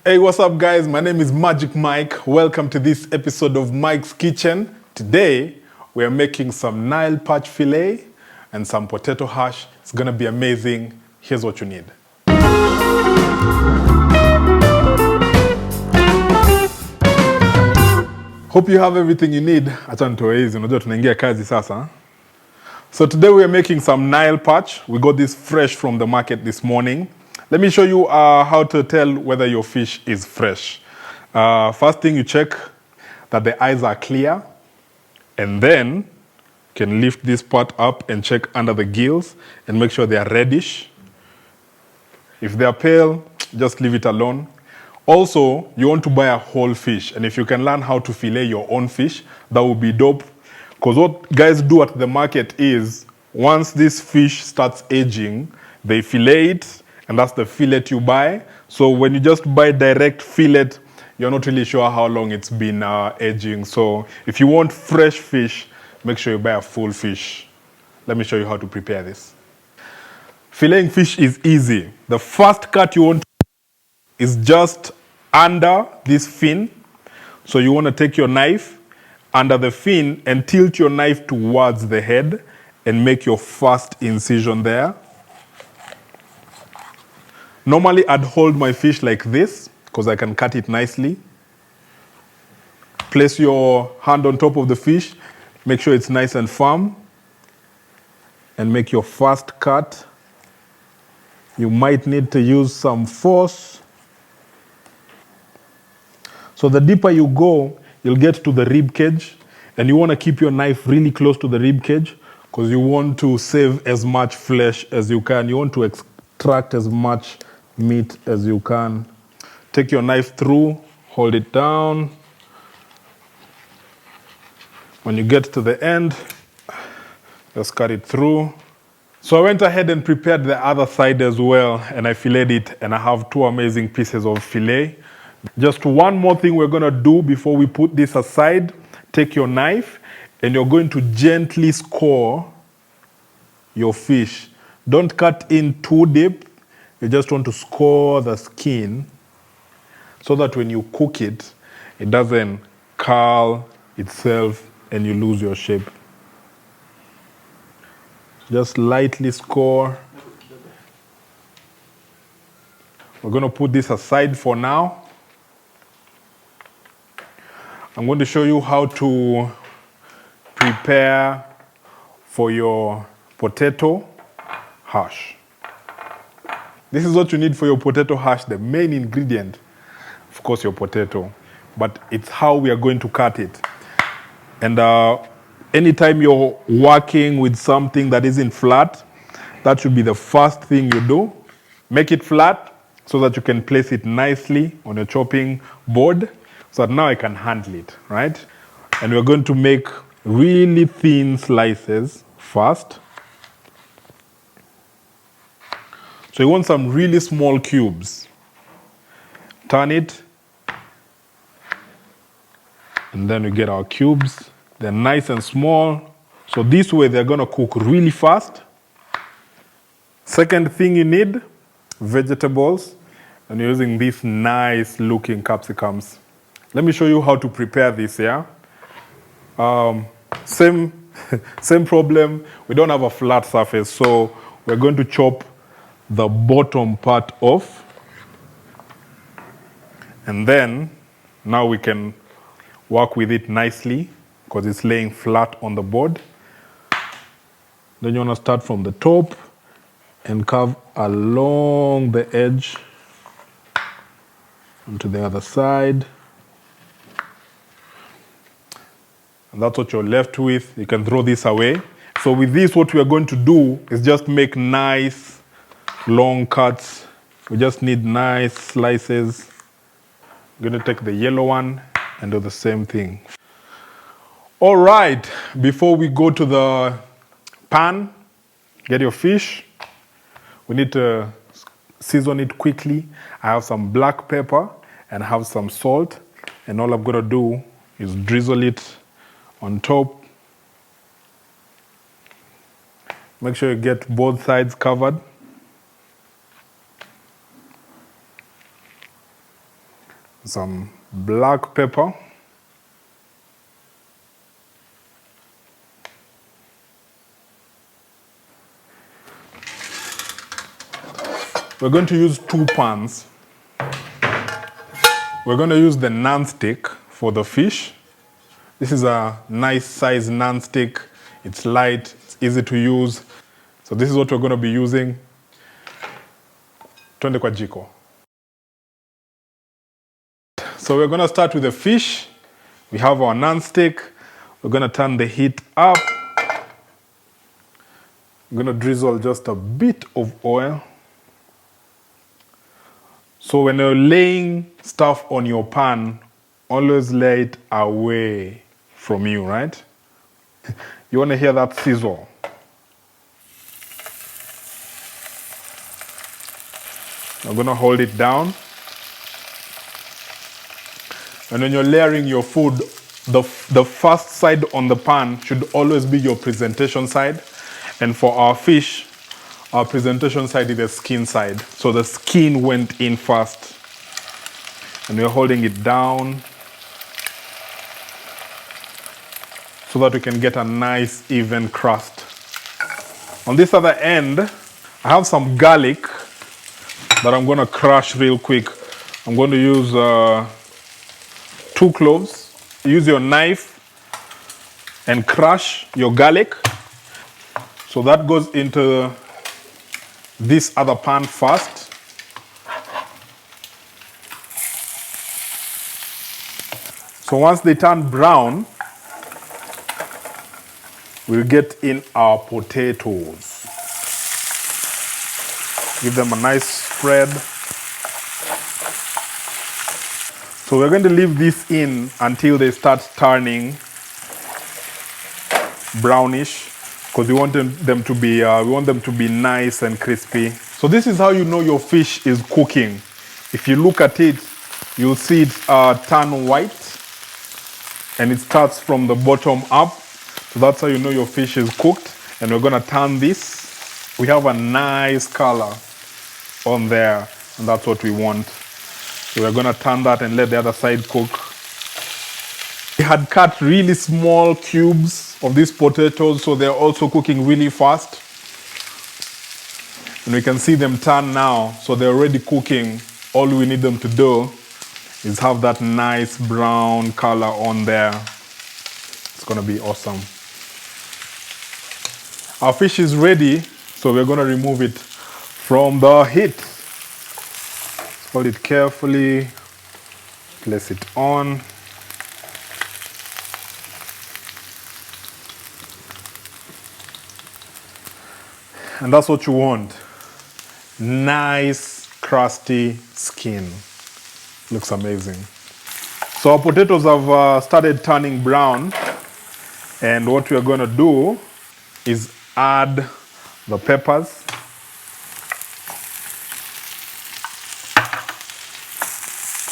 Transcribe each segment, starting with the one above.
Hey, what's up, guys? My name is Magic Mike. Welcome to this episode of Mike's Kitchen. Today, we are making some Nile perch fillet and some potato hash. It's gonna be amazing. Here's what you need. Hope you have everything you need. Acha nitoe hizi, unajua tunaingia kazi sasa. So today we are making some Nile perch. We got this fresh from the market this morning. Let me show you how to tell whether your fish is fresh. First thing, you check that the eyes are clear, and then you can lift this part up and check under the gills and make sure they are reddish. If they are pale, just leave it alone. Also, you want to buy a whole fish, and if you can learn how to fillet your own fish, that would be dope. Because what guys do at the market is, once this fish starts aging, they fillet it, and that's the fillet you buy. So when you just buy direct fillet, you're not really sure how long it's been aging. So if you want fresh fish, make sure you buy a full fish. Let me show you how to prepare this. Filleting fish is easy. The first cut you want is just under this fin. So you want to take your knife under the fin and tilt your knife towards the head and make your first incision there. Normally, I'd hold my fish like this because I can cut it nicely. Place your hand on top of the fish. Make sure it's nice and firm. And make your first cut. You might need to use some force. So the deeper you go, you'll get to the rib cage. And you want to keep your knife really close to the rib cage because you want to save as much flesh as you can. You want to extract as much meat as you can. Take your knife through, hold it down. When you get to the end, just cut it through. So I went ahead and prepared the other side as well, and I filleted it, and I have two amazing pieces of fillet. Just one more thing we're gonna do before we put this aside. Take your knife, and you're going to gently score your fish. Don't cut in too deep. You just want to score the skin so that when you cook it, it doesn't curl itself and you lose your shape. Just lightly score. We're going to put this aside for now. I'm going to show you how to prepare for your potato hash. This is what you need for your potato hash, the main ingredient, of course, your potato. But it's how we are going to cut it. And anytime you're working with something that isn't flat, that should be the first thing you do. Make it flat so that you can place it nicely on your chopping board so that now I can handle it, right? And we're going to make really thin slices first. So you want some really small cubes. Turn it. And then we get our cubes. They're nice and small. So this way they're going to cook really fast. Second thing you need, vegetables. And you're using these nice looking capsicums. Let me show you how to prepare this, yeah? Same problem. We don't have a flat surface. So we're going to chop the bottom part off. And then now we can work with it nicely because it's laying flat on the board. Then you want to start from the top and carve along the edge onto the other side. And that's what you're left with. You can throw this away. So with this, what we are going to do is just make nice long cuts. We just need nice slices. I'm going to take the yellow one and do the same thing. All right, before we go to the pan, get your fish. We need to season it quickly. I have some black pepper and I have some salt. And all I'm going to do is drizzle it on top. Make sure you get both sides covered. some black pepper. We're going to use 2 pans. We're going to use the non-stick for the fish. This is a nice size non-stick. It's light, it's easy to use. So this is what we're going to be using. Twende kwa jiko. So we're going to start with the fish. We have our non-stick. We're going to turn the heat up. I'm going to drizzle just a bit of oil. So when you're laying stuff on your pan, always lay it away from you, right? You want to hear that sizzle. I'm going to hold it down. And when you're layering your food, the first side on the pan should always be your presentation side. And for our fish, our presentation side is the skin side. So the skin went in first. And we're holding it down so that we can get a nice even crust. On this other end, I have some garlic that I'm going to crush real quick. I'm going to use 2 cloves. Use your knife and crush your garlic. So that goes into this other pan first. So once they turn brown, we'll get in our potatoes. Give them a nice spread. So we're going to leave this in until they start turning brownish, because we want them to be nice and crispy. So this is how you know your fish is cooking. If you look at it, you'll see it turn white, and it starts from the bottom up. So that's how you know your fish is cooked. And we're going to turn this. We have a nice color on there, and that's what we want. So we're going to turn that and let the other side cook. We had cut really small cubes of these potatoes, so they're also cooking really fast. And we can see them turn now, so they're already cooking. All we need them to do is have that nice brown color on there. It's going to be awesome. Our fish is ready, so we're going to remove it from the heat. Hold it carefully, place it on. And that's what you want. Nice, crusty skin. Looks amazing. So our potatoes have started turning brown. And what we're going to do is add the peppers.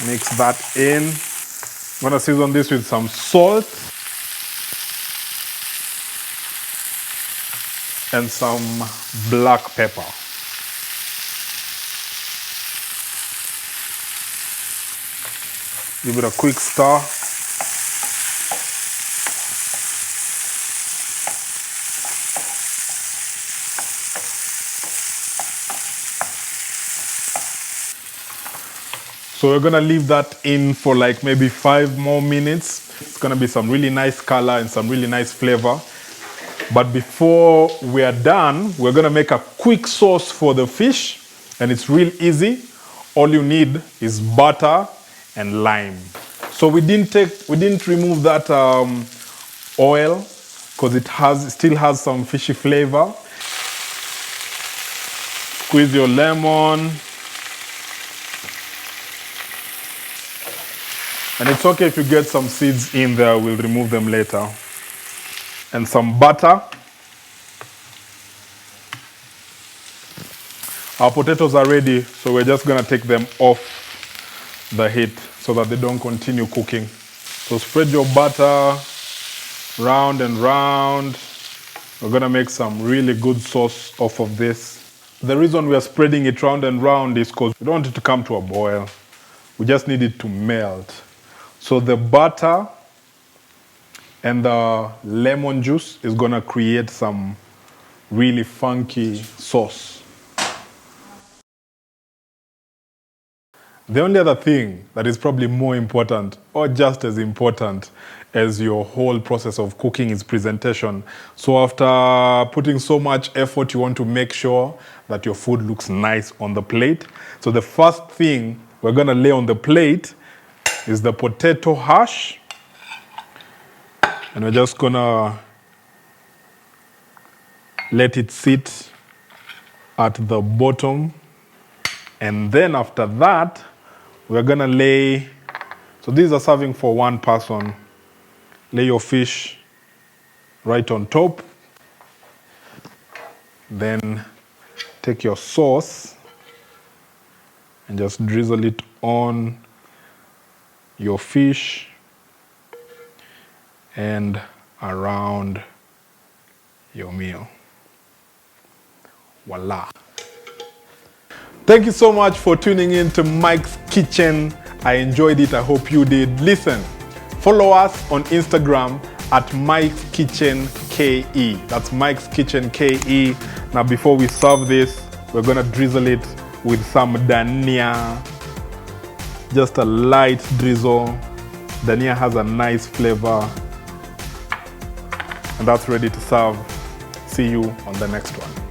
Mix that in. I'm going to season this with some salt and some black pepper. Give it a quick stir. So we're gonna leave that in for like maybe 5 more minutes. It's gonna be some really nice color and some really nice flavor. But before we are done, we're gonna make a quick sauce for the fish, and it's real easy. All you need is butter and lime. So we didn't remove that oil because it still has some fishy flavor. Squeeze your lemon. And it's okay if you get some seeds in there, we'll remove them later. And some butter. Our potatoes are ready, so we're just gonna take them off the heat so that they don't continue cooking. So spread your butter round and round. We're gonna make some really good sauce off of this. The reason we are spreading it round and round is because we don't want it to come to a boil. We just need it to melt. So the butter and the lemon juice is gonna create some really funky sauce. The only other thing that is probably more important or just as important as your whole process of cooking is presentation. So after putting so much effort, you want to make sure that your food looks nice on the plate. So the first thing we're gonna lay on the plate is the potato hash. And we're just gonna let it sit at the bottom. And then after that, we're gonna lay, so these are serving for one person. Lay your fish right on top. Then take your sauce and just drizzle it on your fish and around your meal. Voila. Thank you so much for tuning in to Mike's Kitchen. I enjoyed it. I hope you did. Listen, follow us on Instagram at Mike's Kitchen KE. That's Mike's Kitchen KE. Now, before we serve this, we're gonna drizzle it with some dania. Just a light drizzle. Dania has a nice flavor. And that's ready to serve. See you on the next one.